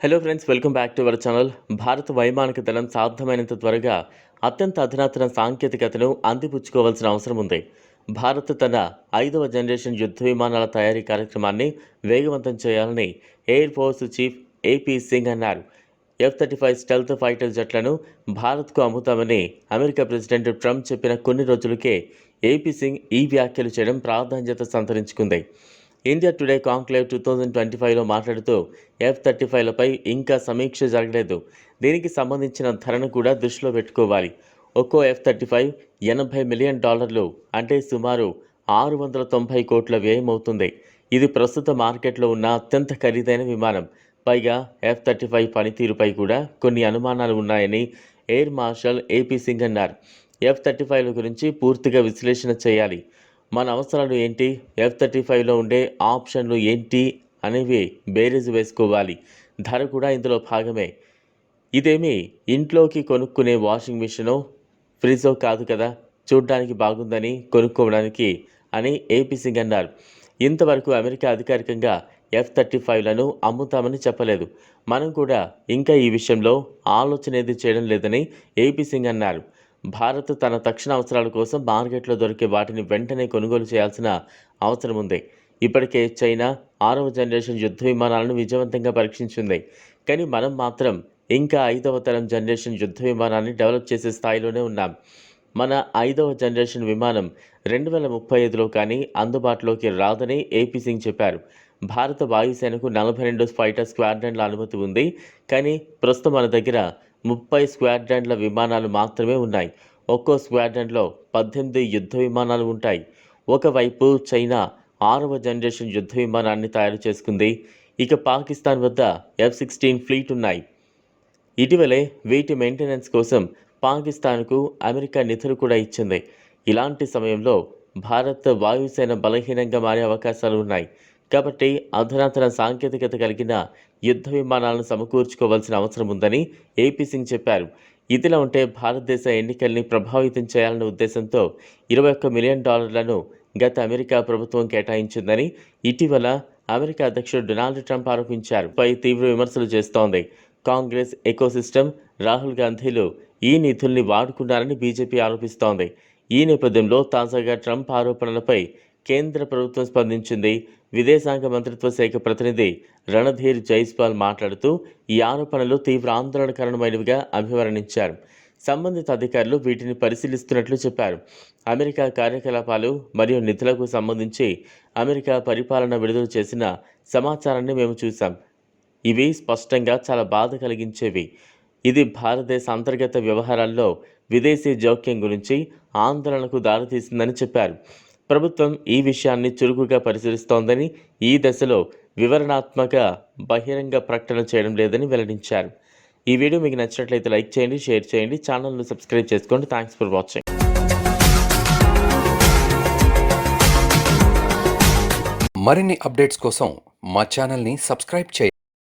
Hello friends, welcome back to our channel. భారత వైమానిక దళం సాధ్యమైనంత త్వరగా అత్యంత అధునాతన సాంకేతికతను అందిపుచ్చుకోవాల్సిన అవసరం ఉంది. భారత్ తన 5వ జనరేషన్ యుద్ధ విమానాల తయారీ కార్యక్రమాన్ని వేగవంతం చేయాలని air force chief AP Singh అన్నారు. F-35 స్టెల్త్ ఫైటర్ జెట్లను భారత్కు అమ్ముతామని అమెరికా ప్రెసిడెంట్ ట్రంప్ చెప్పిన కొన్ని రోజులకే ఏపీ సింగ్ ఈ వ్యాఖ్యలు చేయడం ప్రాధాన్యత సంతరించుకుంది. ఇండియా టుడే కాంక్లేవ్ 2025లో మాట్లాడుతూ F-35లపై ఇంకా సమీక్ష జరగలేదు. దీనికి సంబంధించిన ధరను కూడా దృష్టిలో పెట్టుకోవాలి. ఒక్కో F-35 $80 మిలియన్, అంటే సుమారు 690 కోట్ల వ్యయమవుతుంది. ఇది ప్రస్తుత మార్కెట్లో ఉన్న అత్యంత ఖరీదైన విమానం. పైగా F-35 పనితీరుపై కూడా కొన్ని అనుమానాలు ఉన్నాయని ఎయిర్ మార్షల్ ఏపీ సింగ్ అన్నారు. F-35ల గురించి పూర్తిగా విశ్లేషణ చేయాలి. మన అవసరాలు ఏంటి, F-35లో ఉండే ఆప్షన్లు ఏంటి అనేవి బేరీజు వేసుకోవాలి. ధర కూడా ఇందులో భాగమే. ఇదేమీ ఇంట్లోకి కొనుక్కునే వాషింగ్ మిషనో ఫ్రిడ్జో కాదు కదా, చూడ్డానికి బాగుందని కొనుక్కోవడానికి అని ఏపీ సింగ్ అన్నారు. ఇంతవరకు అమెరికా అధికారికంగా F-35లను అమ్ముతామని చెప్పలేదు. మనం కూడా ఇంకా ఈ విషయంలో ఆలోచన ఏది చేయడం లేదని ఏపీ సింగ్ అన్నారు. భారత్ తన తక్షణ అవసరాల కోసం మార్కెట్లో దొరికే వాటిని వెంటనే కొనుగోలు చేయాల్సిన అవసరం ఉంది. ఇప్పటికే చైనా 6వ జనరేషన్ యుద్ధ విమానాలను విజయవంతంగా పరీక్షించింది. కానీ మనం మాత్రం ఇంకా 5వ తరం జనరేషన్ యుద్ధ విమానాన్ని డెవలప్ చేసే స్థాయిలోనే ఉన్నాం. మన 5వ జనరేషన్ విమానం 2035లో కానీ అందుబాటులోకి రాదని ఏపీ సింగ్ చెప్పారు. భారత వాయుసేనకు 42 ఫైటర్ స్క్వాడ్రన్ల అనుమతి ఉంది. కానీ ప్రస్తుతం మన దగ్గర 30 స్క్వాడ్రన్ల విమానాలు మాత్రమే ఉన్నాయి. ఒక్కో స్క్వాడ్రన్లో 18 యుద్ధ విమానాలు ఉంటాయి. ఒకవైపు చైనా 6వ జనరేషన్ యుద్ధ విమానాన్ని తయారు చేసుకుంది. ఇక పాకిస్తాన్ వద్ద F-16 ఫ్లీట్ ఉన్నాయి. ఇటీవలే వీటి మెయింటెనెన్స్ కోసం పాకిస్తాన్కు అమెరికా నిధులు కూడా ఇచ్చింది. ఇలాంటి సమయంలో భారత్ వాయుసేన బలహీనంగా మారే అవకాశాలు ఉన్నాయి. కాబట్టి అధునాతన సాంకేతికత కలిగిన యుద్ధ విమానాలను సమకూర్చుకోవాల్సిన అవసరం ఉందని ఏపీ సింగ్ చెప్పారు. ఇదిలా ఉంటే భారతదేశ ఎన్నికల్ని ప్రభావితం చేయాలనే ఉద్దేశంతో $21 మిలియన్ గత అమెరికా ప్రభుత్వం కేటాయించిందని ఇటీవల అమెరికా అధ్యక్షుడు డొనాల్డ్ ట్రంప్ ఆరోపించారు. పై తీవ్ర విమర్శలు చేస్తోంది. కాంగ్రెస్, ఎకోసిస్టమ్, రాహుల్ గాంధీలు ఈ నిధుల్ని వాడుకున్నారని బీజేపీ ఆరోపిస్తోంది. ఈ నేపథ్యంలో తాజాగా ట్రంప్ ఆరోపణలపై కేంద్ర ప్రభుత్వం స్పందించింది. విదేశాంగ మంత్రిత్వ శాఖ ప్రతినిధి రణధీర్ జైస్వాల్ మాట్లాడుతూ ఈ ఆరోపణలు తీవ్ర ఆందోళనకరమైనవిగా అభివర్ణించారు. సంబంధిత అధికారులు వీటిని పరిశీలిస్తున్నట్లు చెప్పారు. అమెరికా కార్యకలాపాలు మరియు నిధులకు సంబంధించి అమెరికా పరిపాలన విడుదల చేసిన సమాచారాన్ని మేము చూసాం. ఇవి స్పష్టంగా చాలా బాధ కలిగించేవి. ఇది భారతదేశ అంతర్గత వ్యవహారాల్లో విదేశీ జోక్యం గురించి ఆందోళనకు దారితీసిందని చెప్పారు. ప్రభుత్వం ఈ విషయాన్ని చురుకుగా పరిశీలిస్తోందని, ఈ దశలో వివరణాత్మక బహిరంగ ప్రకటన చేయడం లేదని వెల్లడించారు. ఈ వీడియో మీకు నచ్చినట్లయితే లైక్ చేయండి, షేర్ చేయండి, ఛానల్ను సబ్స్క్రైబ్ చేసుకోండి. Thanks for watching. మరిన్ని అప్డేట్స్ కోసం మా ఛానల్ని సబ్స్క్రైబ్ చేయండి.